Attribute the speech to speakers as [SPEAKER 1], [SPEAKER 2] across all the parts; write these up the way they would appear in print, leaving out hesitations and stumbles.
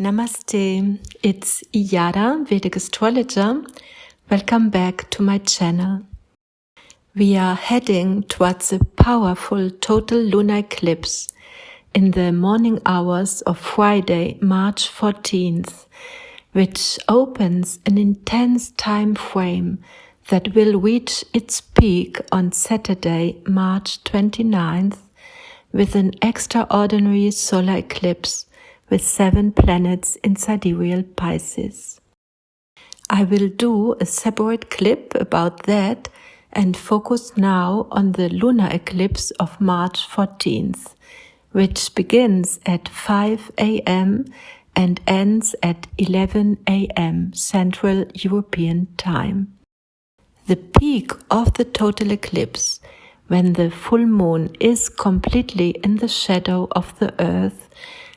[SPEAKER 1] Namaste, it's Iyara, Vedic astrologer. Welcome back to my channel. We are heading towards a powerful total lunar eclipse in the morning hours of Friday, March 14th, which opens an intense time frame that will reach its peak on Saturday, March 29th, with an extraordinary solar eclipse with 7 planets in sidereal Pisces. I will do a separate clip about that and focus now on the lunar eclipse of March 14th, which begins at 5 a.m. and ends at 11 a.m. Central European Time. The peak of the total eclipse, when the full moon is completely in the shadow of the Earth,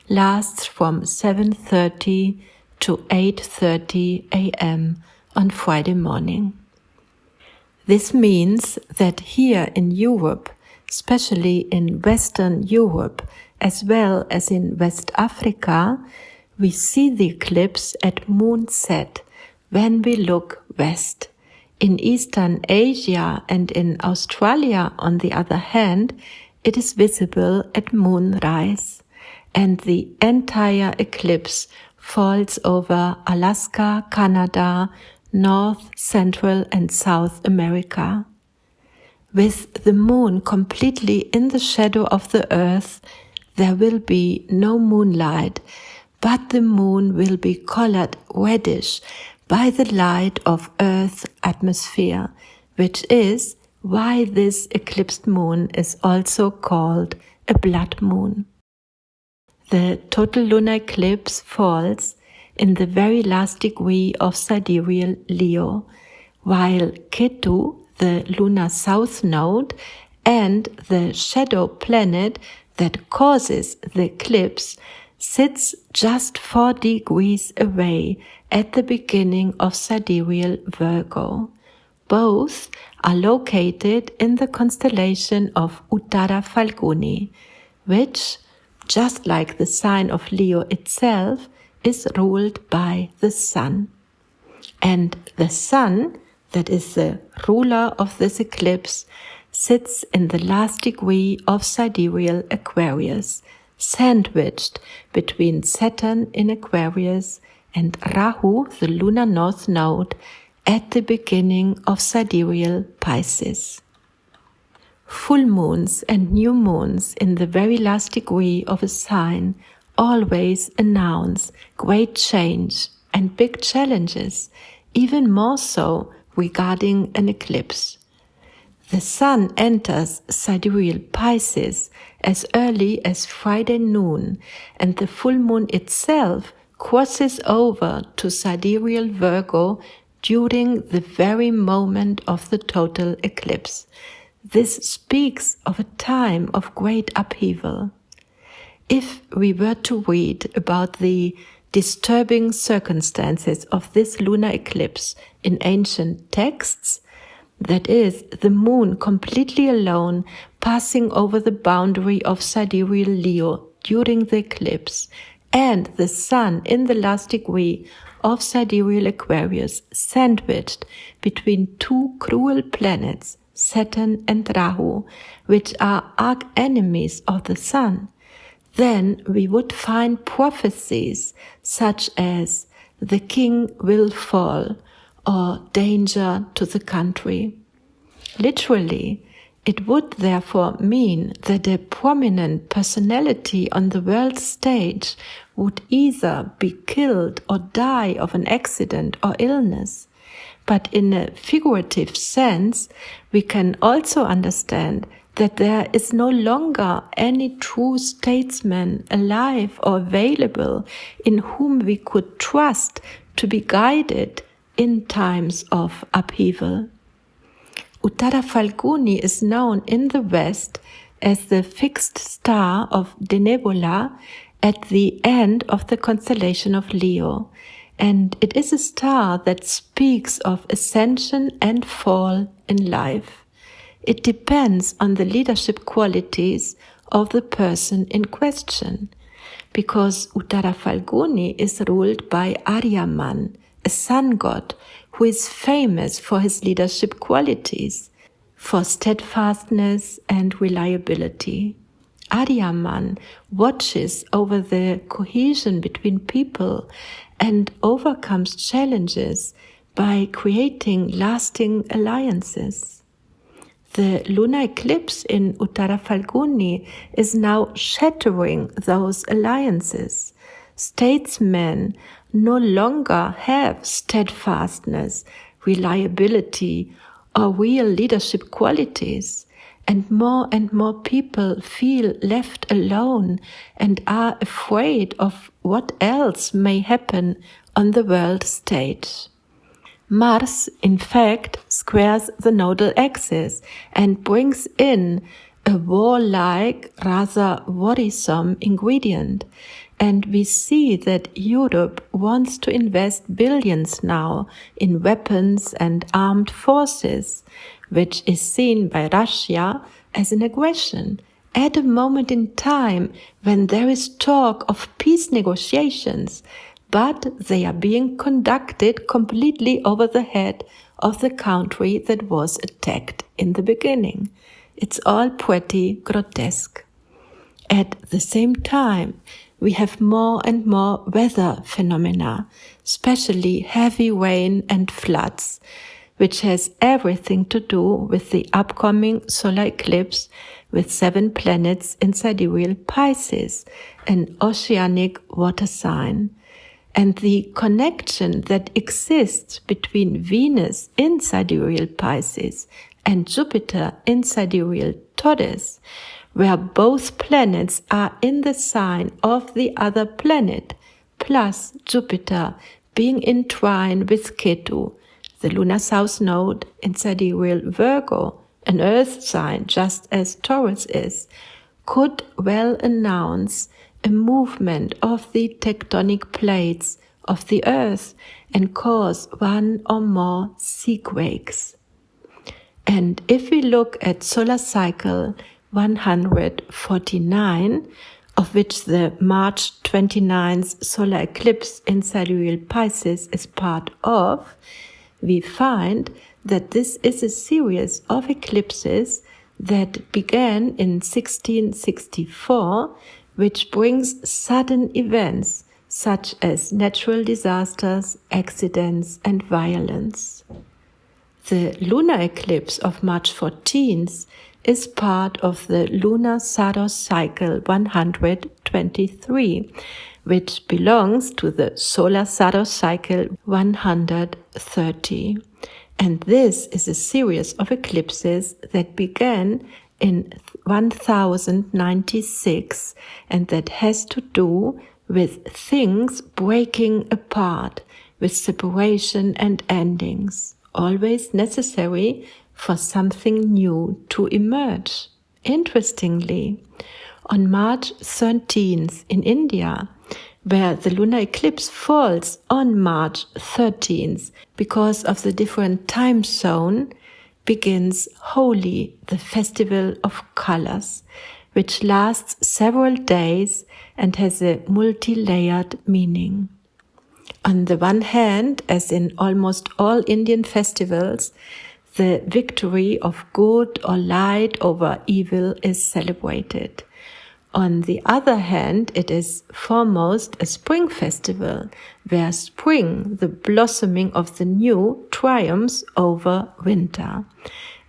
[SPEAKER 1] lasts from 7:30 to 8:30 a.m. on Friday morning. This means that here in Europe, especially in Western Europe as well as in West Africa, we see the eclipse at moonset when we look west. In Eastern Asia and in Australia, on the other hand, it is visible at moonrise, and the entire eclipse falls over Alaska, Canada, North, Central and South America. With the moon completely in the shadow of the Earth, there will be no moonlight, but the moon will be colored reddish by the light of Earth's atmosphere, which is why this eclipsed moon is also called a blood moon. The total lunar eclipse falls in the very last degree of sidereal Leo, while Ketu, the lunar south node, and the shadow planet that causes the eclipse sits just 4 degrees away at the beginning of sidereal Virgo. Both are located in the constellation of Uttara Phalguni, which, just like the sign of Leo itself, is ruled by the Sun. And the Sun, that is the ruler of this eclipse, sits in the last degree of sidereal Aquarius, sandwiched between Saturn in Aquarius and Rahu, the lunar north node, at the beginning of sidereal Pisces. Full moons and new moons in the very last degree of a sign always announce great change and big challenges, even more so regarding an eclipse. The Sun enters sidereal Pisces as early as Friday noon, and the full moon itself crosses over to sidereal Virgo during the very moment of the total eclipse. This speaks of a time of great upheaval. If we were to read about the disturbing circumstances of this lunar eclipse in ancient texts, that is, the moon completely alone passing over the boundary of sidereal Leo during the eclipse, and the Sun in the last degree of sidereal Aquarius sandwiched between 2 cruel planets, Saturn and Rahu, which are arch-enemies of the Sun, then we would find prophecies such as the king will fall or danger to the country. Literally, it would therefore mean that a prominent personality on the world stage would either be killed or die of an accident or illness. But in a figurative sense, we can also understand that there is no longer any true statesman alive or available in whom we could trust to be guided in times of upheaval. Uttara Phalguni is known in the West as the fixed star of Denebola at the end of the constellation of Leo, and it is a star that speaks of ascension and fall in life. It depends on the leadership qualities of the person in question. because Uttara Falguni is ruled by Aryaman, a sun god who is famous for his leadership qualities, for steadfastness and reliability. Aryaman watches over the cohesion between people and overcomes challenges by creating lasting alliances. The lunar eclipse in Uttara Falguni is now shattering those alliances. Statesmen no longer have steadfastness, reliability, or real leadership qualities, and more people feel left alone and are afraid of what else may happen on the world stage. Mars, in fact, squares the nodal axis and brings in a warlike, rather worrisome ingredient. And we see that Europe wants to invest billions now in weapons and armed forces, which is seen by Russia as an aggression at a moment in time when there is talk of peace negotiations, but they are being conducted completely over the head of the country that was attacked in the beginning. It's all pretty grotesque. At the same time, we have more and more weather phenomena, especially heavy rain and floods, which has everything to do with the upcoming solar eclipse with 7 planets in sidereal Pisces, an oceanic water sign. And the connection that exists between Venus in sidereal Pisces and Jupiter in sidereal Taurus, where both planets are in the sign of the other planet, plus Jupiter being in trine with Ketu, the lunar south node in sidereal Virgo, an earth sign just as Taurus is, could well announce a movement of the tectonic plates of the earth and cause one or more seaquakes. And if we look at solar cycle 149, of which the March 29th solar eclipse in sidereal Pisces is part of, we find that this is a series of eclipses that began in 1664, which brings sudden events such as natural disasters, accidents, and violence. The lunar eclipse of March 14th is part of the lunar Saros cycle 123, which belongs to the solar Saros cycle 130. And this is a series of eclipses that began in 1096 and that has to do with things breaking apart, with separation and endings, always necessary for something new to emerge. Interestingly, on March 13th in India, where the lunar eclipse falls on March 13th because of the different time zone, begins Holi, the festival of colors, which lasts several days and has a multi-layered meaning. On the one hand, as in almost all Indian festivals, the victory of good or light over evil is celebrated. On the other hand, it is foremost a spring festival, where spring, the blossoming of the new, triumphs over winter.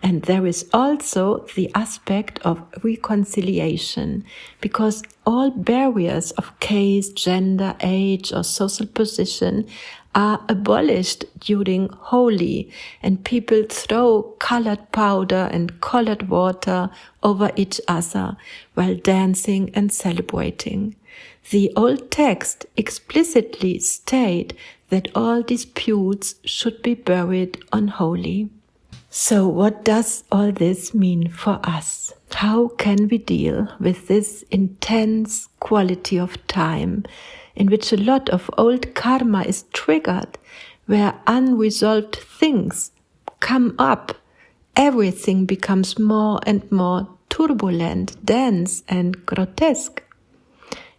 [SPEAKER 1] And there is also the aspect of reconciliation, because all barriers of caste, gender, age, or social position are abolished during Holi, and people throw colored powder and colored water over each other while dancing and celebrating. The old text explicitly state that all disputes should be buried on Holi. So what does all this mean for us? How can we deal with this intense quality of time in which a lot of old karma is triggered, where unresolved things come up, everything becomes more and more turbulent, dense, and grotesque?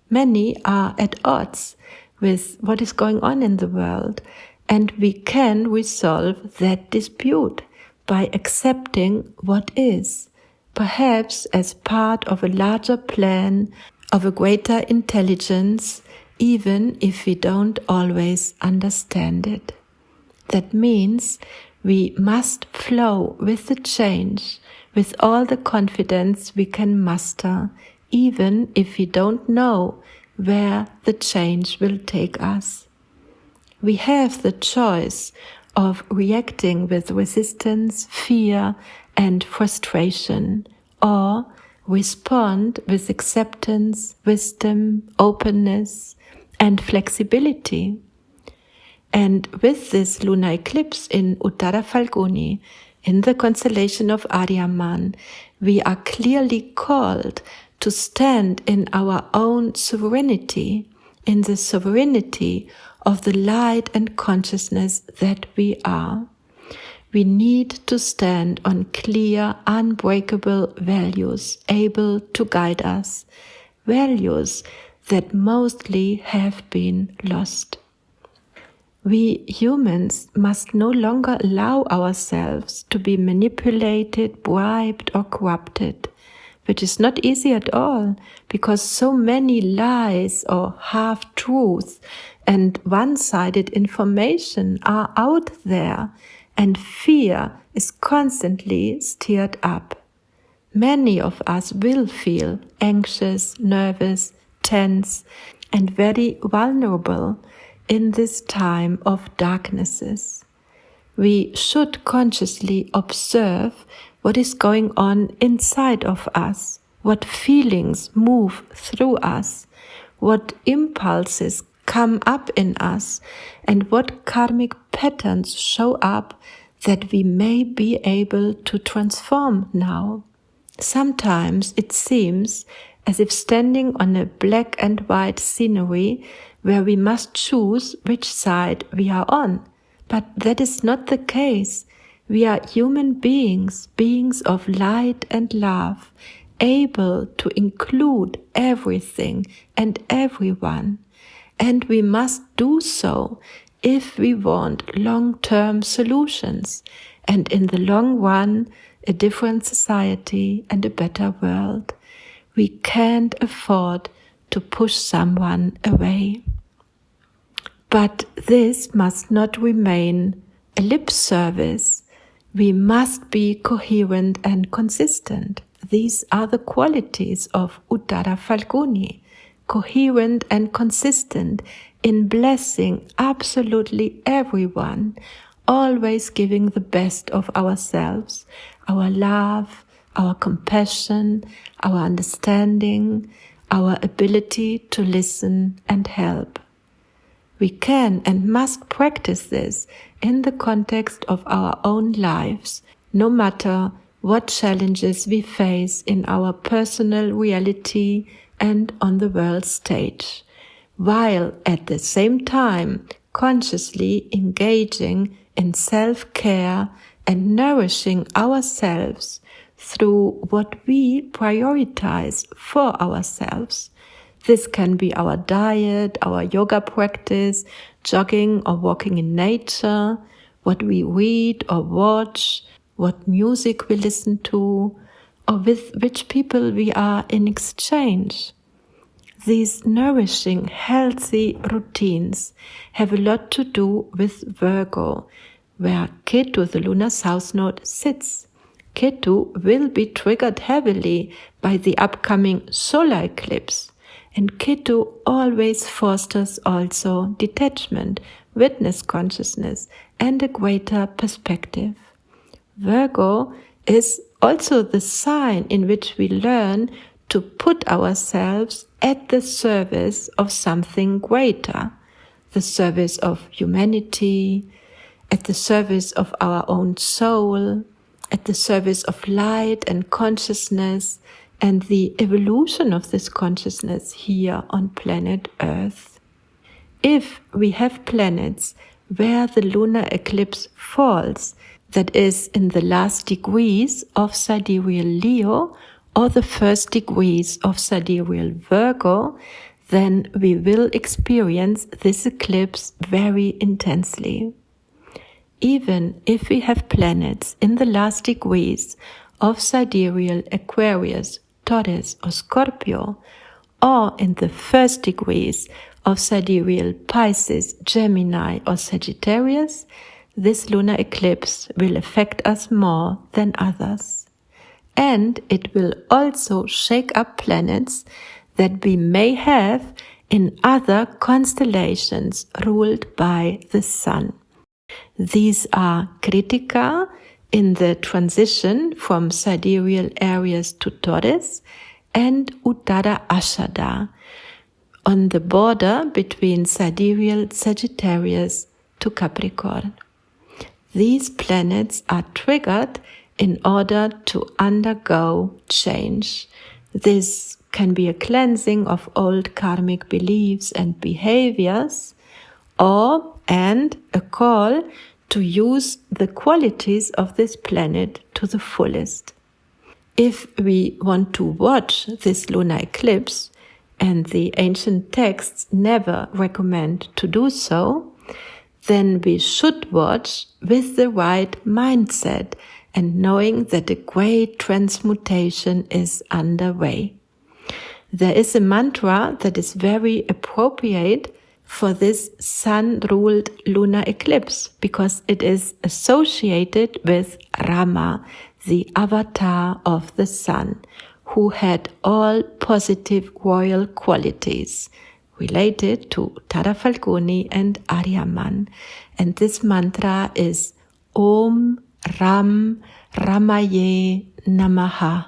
[SPEAKER 1] Many are at odds with what is going on in the world, and we can resolve that dispute by accepting what is, perhaps as part of a larger plan of a greater intelligence, even if we don't always understand it. That means we must flow with the change with all the confidence we can muster, even if we don't know where the change will take us. We have the choice of reacting with resistance, fear, and frustration, or respond with acceptance, wisdom, openness, and flexibility. And with this lunar eclipse in Uttara Phalguni, in the constellation of Aryaman, we are clearly called to stand in our own sovereignty, in the sovereignty of the light and consciousness that we are. We need to stand on clear, unbreakable values able to guide us, values that mostly have been lost. We humans must no longer allow ourselves to be manipulated, bribed, or corrupted, which is not easy at all, because so many lies or half-truths and one-sided information are out there, and fear is constantly stirred up. Many of us will feel anxious, nervous, tense, and very vulnerable in this time of darknesses. We should consciously observe what is going on inside of us, what feelings move through us, what impulses come up in us, and what karmic patterns show up that we may be able to transform now. Sometimes it seems as if standing on a black and white scenery where we must choose which side we are on. But that is not the case. We are human beings, beings of light and love, able to include everything and everyone. And we must do so if we want long-term solutions, and in the long run, a different society and a better world. We can't afford to push someone away. But this must not remain a lip service. We must be coherent and consistent. These are the qualities of Uttara Phalguni, coherent and consistent in blessing absolutely everyone, always giving the best of ourselves, our love, our compassion, our understanding, our ability to listen and help. We can and must practice this in the context of our own lives, no matter what challenges we face in our personal reality and on the world stage, while at the same time consciously engaging in self-care and nourishing ourselves through what we prioritize for ourselves. This can be our diet, our yoga practice, jogging or walking in nature, what we read or watch, what music we listen to, or with which people we are in exchange. These nourishing, healthy routines have a lot to do with Virgo, where Ketu, the lunar south node, sits. Ketu will be triggered heavily by the upcoming solar eclipse. And Ketu always fosters also detachment, witness consciousness, and a greater perspective. Virgo is also the sign in which we learn to put ourselves at the service of something greater, the service of humanity, at the service of our own soul, at the service of light and consciousness, and the evolution of this consciousness here on planet Earth. If we have planets where the lunar eclipse falls, that is in the last degrees of sidereal Leo or the first degrees of sidereal Virgo, then we will experience this eclipse very intensely. Even if we have planets in the last degrees of sidereal Aquarius, Taurus, or Scorpio, or in the first degrees of sidereal Pisces, Gemini, or Sagittarius, this lunar eclipse will affect us more than others. And it will also shake up planets that we may have in other constellations ruled by the Sun. These are Kritika in the transition from sidereal Aries to Taurus, and Uttara Ashada on the border between sidereal Sagittarius to Capricorn. These planets are triggered in order to undergo change. This can be a cleansing of old karmic beliefs and behaviors, and a call to use the qualities of this planet to the fullest. If we want to watch this lunar eclipse, and the ancient texts never recommend to do so, then we should watch with the right mindset and knowing that a great transmutation is underway. There is a mantra that is very appropriate for this sun-ruled lunar eclipse because it is associated with Rama, the avatar of the sun, who had all positive royal qualities related to Uttara Falguni and Aryaman. And this mantra is Om Ram Ramaye Namaha.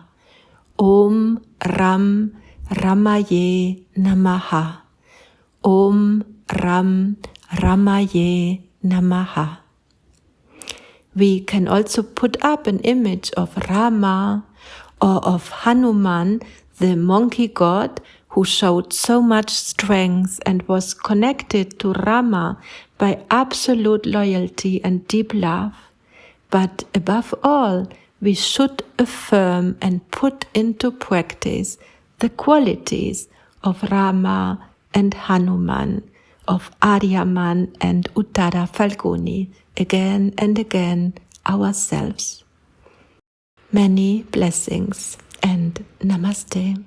[SPEAKER 1] Om Ram Ramaye Namaha. Om Ram Ramaye Namaha. We can also put up an image of Rama or of Hanuman, the monkey god who showed so much strength and was connected to Rama by absolute loyalty and deep love. But above all, we should affirm and put into practice the qualities of Rama and Hanuman, of Aryaman and Uttara Falguni, again and again ourselves. Many blessings and Namaste.